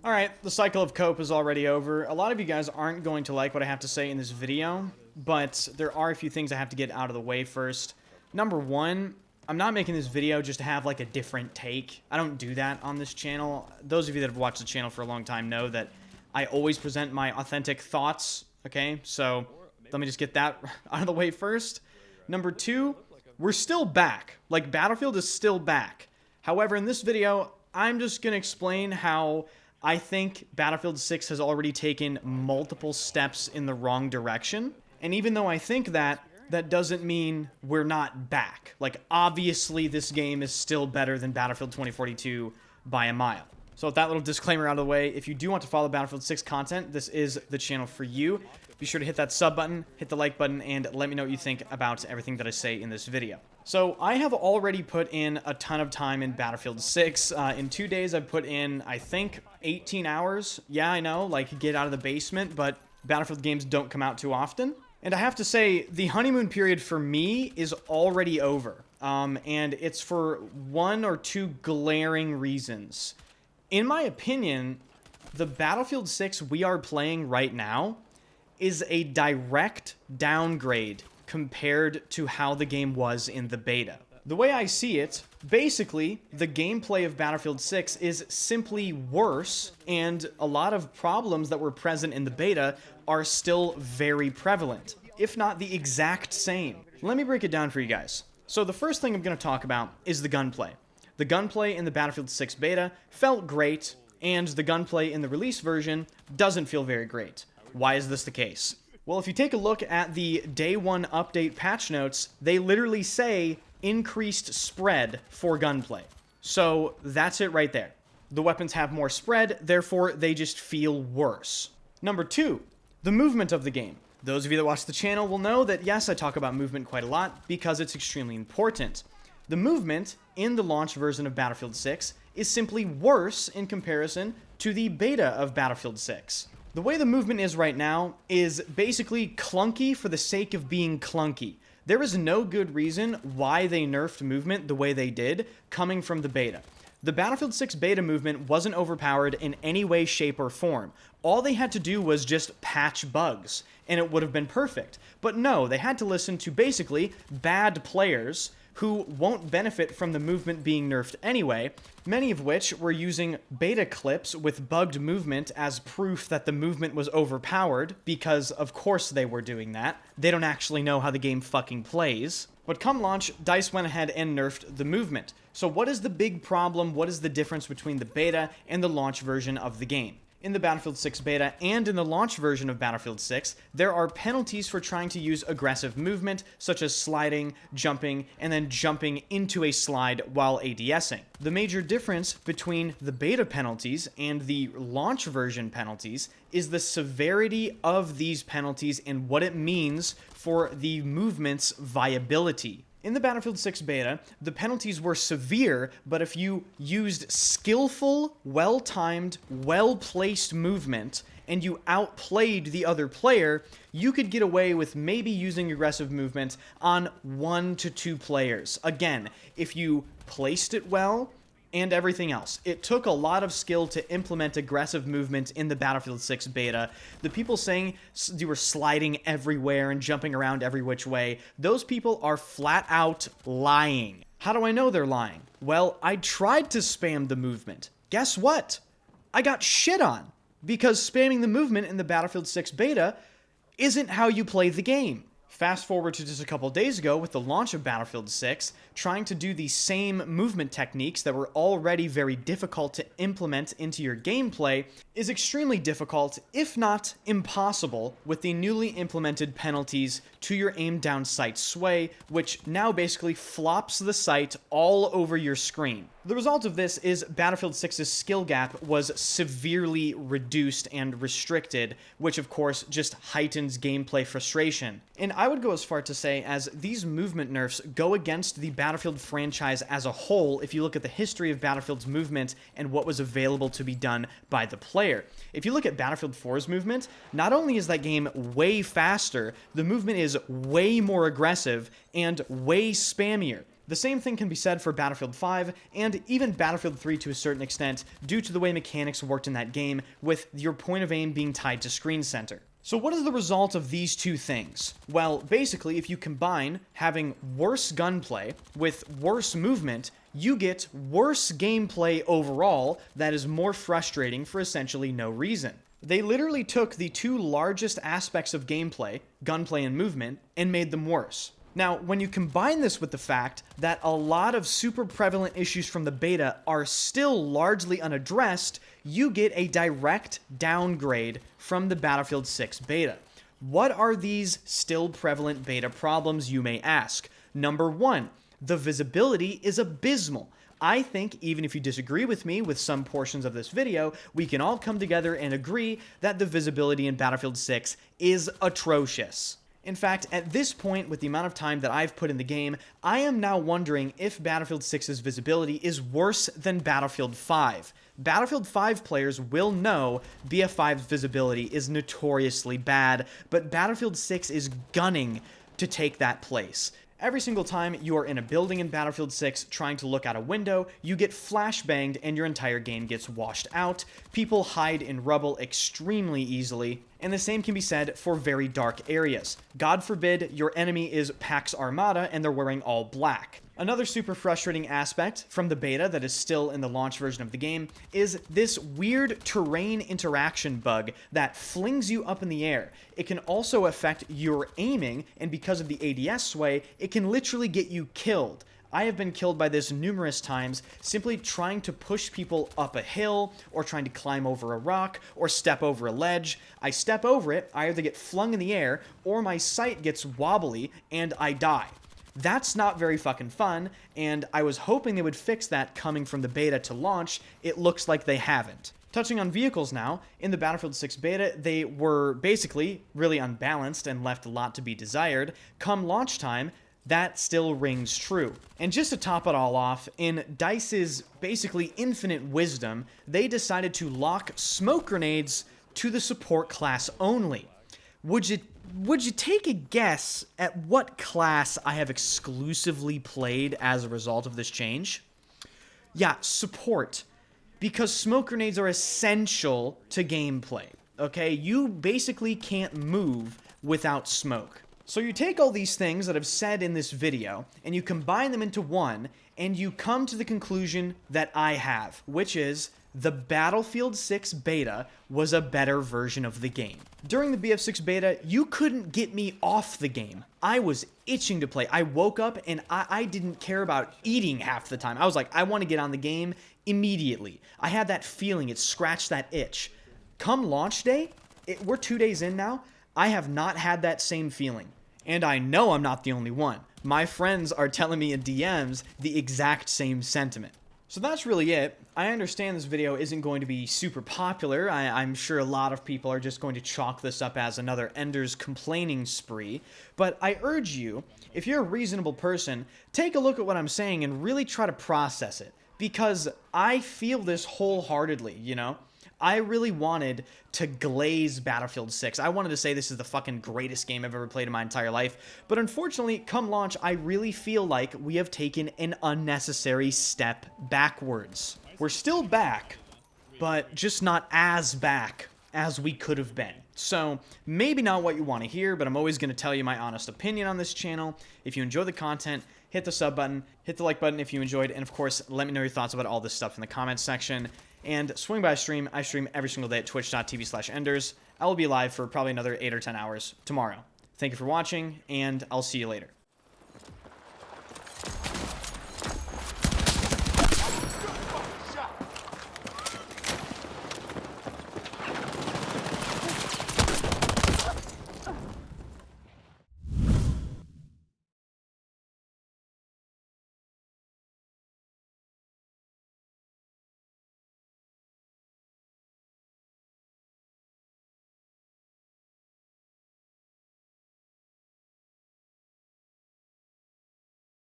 Alright, the cycle of cope is already over. A lot of you guys aren't going to like what I have to say in this video, but there are a few things I have to get out of the way first. Number one, I'm not making this video just to have like a different take. I don't do that on this channel. Those of you that have watched the channel for a long time know that I always present my authentic thoughts, okay? So let me just get that out of the way first. Number two, we're still back. Like, Battlefield is still back. However, in this video, I'm just going to explain how I think Battlefield 6 has already taken multiple steps in the wrong direction. And even though I think that, that doesn't mean we're not back. Like, obviously, this game is still better than Battlefield 2042 by a mile. So with that little disclaimer out of the way, if you do want to follow Battlefield 6 content, this is the channel for you. Be sure to hit that sub button, hit the like button, and let me know what you think about everything that I say in this video. So I have already put in a ton of time in Battlefield 6. In 2 days, I've put in, I think, 18 hours. Yeah, I know, like, get out of the basement, but Battlefield games don't come out too often. And I have to say, the honeymoon period for me is already over. And it's for one or two glaring reasons. In my opinion, the Battlefield 6 we are playing right now is a direct downgrade compared to how the game was in the beta. The way I see it, basically, the gameplay of Battlefield 6 is simply worse, and a lot of problems that were present in the beta are still very prevalent, if not the exact same. Let me break it down for you guys. So the first thing I'm going to talk about is the gunplay. The gunplay in the Battlefield 6 beta felt great, and the gunplay in the release version doesn't feel very great. Why is this the case? Well, if you take a look at the day one update patch notes, they literally say increased spread for gunplay. So that's it right there. The weapons have more spread, therefore they just feel worse. Number two, the movement of the game. Those of you that watch the channel will know that yes, I talk about movement quite a lot because it's extremely important. The movement in the launch version of Battlefield 6 is simply worse in comparison to the beta of Battlefield 6. The way the movement is right now is basically clunky for the sake of being clunky. There is no good reason why they nerfed movement the way they did coming from the beta. The Battlefield 6 beta movement wasn't overpowered in any way, shape, or form. All they had to do was just patch bugs, and it would have been perfect. But no, they had to listen to basically bad players who won't benefit from the movement being nerfed anyway, many of which were using beta clips with bugged movement as proof that the movement was overpowered, because of course they were doing that. They don't actually know how the game fucking plays. But come launch, DICE went ahead and nerfed the movement. So what is the big problem? What is the difference between the beta and the launch version of the game? In the Battlefield 6 beta and in the launch version of Battlefield 6, there are penalties for trying to use aggressive movement, such as sliding, jumping, and then jumping into a slide while ADSing. The major difference between the beta penalties and the launch version penalties is the severity of these penalties and what it means for the movement's viability. In the Battlefield 6 beta, the penalties were severe, but if you used skillful, well-timed, well-placed movement, and you outplayed the other player, you could get away with maybe using aggressive movement on 1 to 2 players. Again, if you placed it well, and everything else. It took a lot of skill to implement aggressive movement in the Battlefield 6 beta. The people saying you were sliding everywhere and jumping around every which way, those people are flat out lying. How do I know they're lying? Well, I tried to spam the movement. Guess what? I got shit on, because spamming the movement in the Battlefield 6 beta isn't how you play the game. Fast forward to just a couple days ago with the launch of Battlefield 6, trying to do the same movement techniques that were already very difficult to implement into your gameplay is extremely difficult, if not impossible, with the newly implemented penalties to your aim down sight sway, which now basically flops the sight all over your screen. The result of this is Battlefield 6's skill gap was severely reduced and restricted, which of course just heightens gameplay frustration. And I would go as far to say as these movement nerfs go against the Battlefield franchise as a whole if you look at the history of Battlefield's movement and what was available to be done by the player. If you look at Battlefield 4's movement, not only is that game way faster, the movement is way more aggressive and way spammier. The same thing can be said for Battlefield 5 and even Battlefield 3 to a certain extent due to the way mechanics worked in that game with your point of aim being tied to screen center. So what is the result of these two things? Well, basically, if you combine having worse gunplay with worse movement, you get worse gameplay overall that is more frustrating for essentially no reason. They literally took the two largest aspects of gameplay, gunplay and movement, and made them worse. Now, when you combine this with the fact that a lot of super prevalent issues from the beta are still largely unaddressed, you get a direct downgrade from the Battlefield 6 beta. What are these still prevalent beta problems, you may ask? Number one, the visibility is abysmal. I think, even if you disagree with me with some portions of this video, we can all come together and agree that the visibility in Battlefield 6 is atrocious. In fact, at this point, with the amount of time that I've put in the game, I am now wondering if Battlefield 6's visibility is worse than Battlefield 5. Battlefield 5 players will know BF5's visibility is notoriously bad, but Battlefield 6 is gunning to take that place. Every single time you are in a building in Battlefield 6 trying to look out a window, you get flashbanged and your entire game gets washed out. People hide in rubble extremely easily, and the same can be said for very dark areas. God forbid your enemy is Pax Armada and they're wearing all black. Another super frustrating aspect from the beta that is still in the launch version of the game is this weird terrain interaction bug that flings you up in the air. It can also affect your aiming, and because of the ADS sway, it can literally get you killed. I have been killed by this numerous times, simply trying to push people up a hill, or trying to climb over a rock, or step over a ledge. I step over it, I either get flung in the air, or my sight gets wobbly, and I die. That's not very fucking fun, and I was hoping they would fix that coming from the beta to launch. It looks like they haven't. Touching on vehicles now, in the Battlefield 6 beta, they were basically really unbalanced and left a lot to be desired. Come launch time, that still rings true. And just to top it all off, in DICE's basically infinite wisdom, they decided to lock smoke grenades to the support class only. Would you take a guess at what class I have exclusively played as a result of this change? Yeah, support. Because smoke grenades are essential to gameplay, okay? You basically can't move without smoke. So you take all these things that I've said in this video, and you combine them into one, and you come to the conclusion that I have, which is the Battlefield 6 beta was a better version of the game. During the BF6 beta, you couldn't get me off the game. I was itching to play. I woke up and I didn't care about eating half the time. I was like, I want to get on the game immediately. I had that feeling. It scratched that itch. Come launch day, we're 2 days in now, I have not had that same feeling. And I know I'm not the only one. My friends are telling me in DMs the exact same sentiment. So that's really it. I understand this video isn't going to be super popular. I'm sure a lot of people are just going to chalk this up as another Ender's complaining spree. But I urge you, if you're a reasonable person, take a look at what I'm saying and really try to process it. Because I feel this wholeheartedly, you know? I really wanted to glaze Battlefield 6. I wanted to say this is the fucking greatest game I've ever played in my entire life. But unfortunately, come launch, I really feel like we have taken an unnecessary step backwards. We're still back, but just not as back as we could have been. So, maybe not what you want to hear, but I'm always going to tell you my honest opinion on this channel. If you enjoy the content, hit the sub button, hit the like button if you enjoyed, and of course, let me know your thoughts about all this stuff in the comments section. And swing by stream. I stream every single day at twitch.tv/enders. I will be live for probably another 8 or 10 hours tomorrow. Thank you for watching, and I'll see you later.